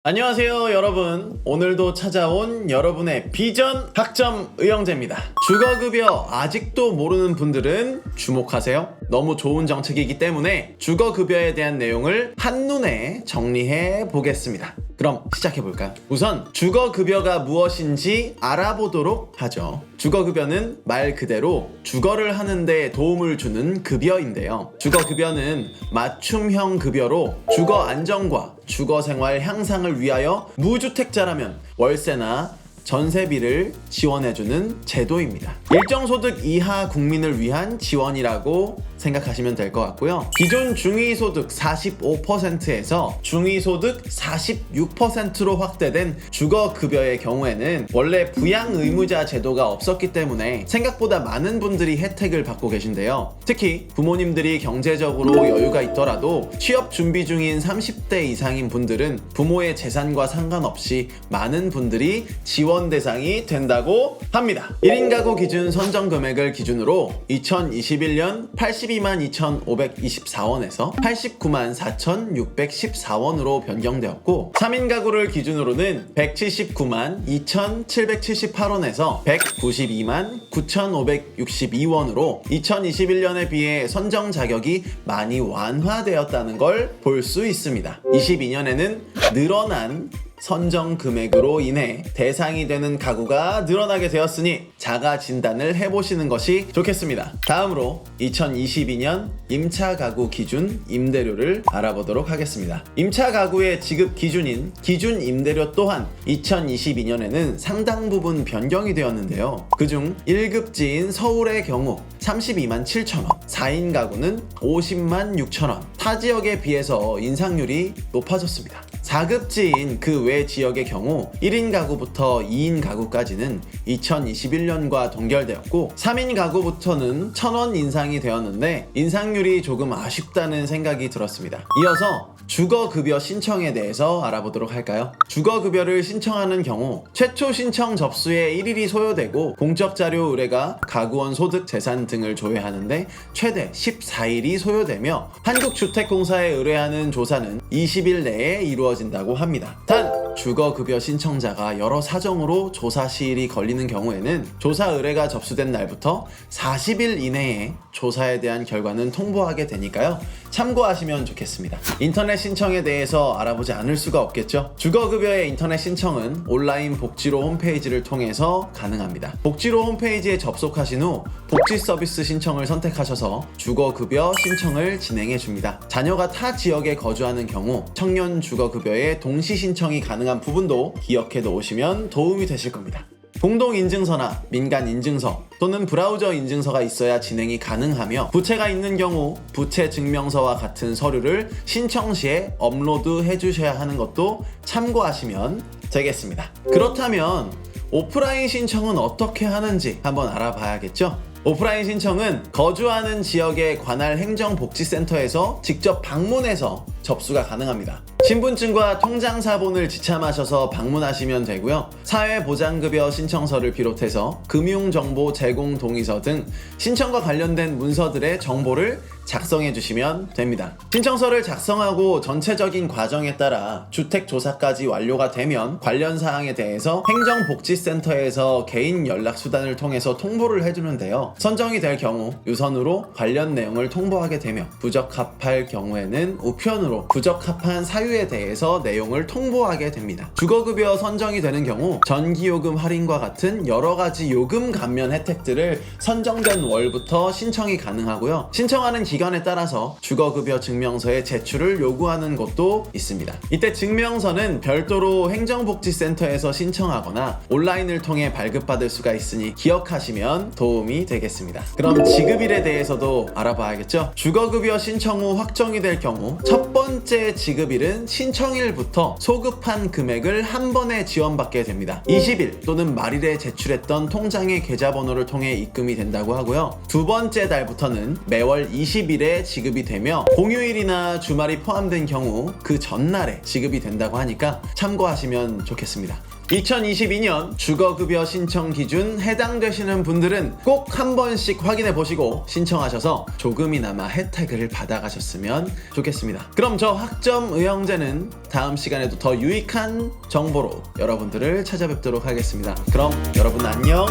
안녕하세요 여러분. 오늘도 찾아온 여러분의 비전 학점 의형제입니다. 주거급여 아직도 모르는 분들은 주목하세요. 너무 좋은 정책이기 때문에 주거급여에 대한 내용을 한눈에 정리해 보겠습니다. 그럼 시작해볼까요? 우선 주거급여가 무엇인지 알아보도록 하죠. 주거급여는 말 그대로 주거를 하는데 도움을 주는 급여인데요. 주거급여는 맞춤형 급여로 주거 안정과 주거생활 향상을 위하여 무주택자라면 월세나 전세비를 지원해주는 제도입니다. 일정 소득 이하 국민을 위한 지원이라고 생각하시면 될 것 같고요. 기존 중위소득 45%에서 중위소득 46%로 확대된 주거급여의 경우에는 원래 부양의무자 제도가 없었기 때문에 생각보다 많은 분들이 혜택을 받고 계신데요. 특히 부모님들이 경제적으로 여유가 있더라도 취업 준비 중인 30대 이상인 분들은 부모의 재산과 상관없이 많은 분들이 지원 대상이 된다고 합니다. 1인 가구 기준 선정 금액을 기준으로 2021년 82만 2,524원에서 89만 4,614원으로 변경되었고 3인 가구를 기준으로는 179만 2,778원에서 192만 9,562원으로 2021년에 비해 선정 자격이 많이 완화되었다는 걸 볼 수 있습니다. 22년에는 늘어난 선정 금액으로 인해 대상이 되는 가구가 늘어나게 되었으니 자가 진단을 해보시는 것이 좋겠습니다. 다음으로 2022년 임차 가구 기준 임대료를 알아보도록 하겠습니다. 임차 가구의 지급 기준인 기준 임대료 또한 2022년에는 상당 부분 변경이 되었는데요. 그중 1급지인 서울의 경우 32만 7천원, 4인 가구는 50만 6천원, 타 지역에 비해서 인상률이 높아졌습니다. 4급지인 그 외 지역의 경우 1인 가구부터 2인 가구까지는 2021년과 동결되었고 3인 가구부터는 1,000원 인상이 되었는데 인상률이 조금 아쉽다는 생각이 들었습니다. 이어서 주거급여 신청에 대해서 알아보도록 할까요? 주거급여를 신청하는 경우 최초 신청 접수에 1일이 소요되고 공적 자료 의뢰가 가구원 소득 재산 등을 조회하는데 최대 14일이 소요되며 한국주택공사에 의뢰하는 조사는 20일 내에 이루어진다고 합니다. 단 주거급여 신청자가 여러 사정으로 조사 시일이 걸리는 경우에는 조사 의뢰가 접수된 날부터 40일 이내에 조사에 대한 결과는 통보하게 되니까요. 참고하시면 좋겠습니다. 인터넷 신청에 대해서 알아보지 않을 수가 없겠죠. 주거급여의 인터넷 신청은 온라인 복지로 홈페이지를 통해서 가능합니다. 복지로 홈페이지에 접속하신 후 복지 서비스 신청을 선택하셔서 주거급여 신청을 진행해 줍니다. 자녀가 타 지역에 거주하는 경우 청년 주거급여의 동시 신청이 가능한 부분도 기억해 놓으시면 도움이 되실 겁니다. 공동인증서나 민간인증서 또는 브라우저 인증서가 있어야 진행이 가능하며 부채가 있는 경우 부채 증명서와 같은 서류를 신청 시에 업로드 해주셔야 하는 것도 참고하시면 되겠습니다. 그렇다면 오프라인 신청은 어떻게 하는지 한번 알아봐야겠죠? 오프라인 신청은 거주하는 지역의 관할 행정복지센터에서 직접 방문해서 접수가 가능합니다. 신분증과 통장사본을 지참하셔서 방문하시면 되고요. 사회보장급여 신청서를 비롯해서 금융정보 제공 동의서 등 신청과 관련된 문서들의 정보를 작성해 주시면 됩니다. 신청서를 작성하고 전체적인 과정에 따라 주택조사까지 완료가 되면 관련 사항에 대해서 행정복지센터에서 개인 연락수단을 통해서 통보를 해주는데요. 선정이 될 경우 유선으로 관련 내용을 통보하게 되며 부적합할 경우에는 우편으로 부적합한 사유에 대해서 내용을 통보하게 됩니다. 주거급여 선정이 되는 경우 전기요금 할인과 같은 여러가지 요금 감면 혜택들을 선정된 월부터 신청이 가능하고요. 신청하는 기간에 따라서 주거급여 증명서의 제출을 요구하는 곳도 있습니다. 이때 증명서는 별도로 행정복지센터에서 신청하거나 온라인을 통해 발급받을 수가 있으니 기억하시면 도움이 되겠습니다. 그럼 지급일에 대해서도 알아봐야겠죠? 주거급여 신청 후 확정이 될 경우 첫 번째 지급일은 신청일부터 소급한 금액을 한 번에 지원받게 됩니다. 20일 또는 말일에 제출했던 통장의 계좌번호를 통해 입금이 된다고 하고요. 두 번째 달부터는 매월 20일에 지급이 되며 공휴일이나 주말이 포함된 경우 그 전날에 지급이 된다고 하니까 참고하시면 좋겠습니다. 2022년 주거급여 신청 기준 해당되시는 분들은 꼭 한 번씩 확인해 보시고 신청하셔서 조금이나마 혜택을 받아가셨으면 좋겠습니다. 그럼 저 학점 의형제는 다음 시간에도 더 유익한 정보로 여러분들을 찾아뵙도록 하겠습니다. 그럼 여러분 안녕.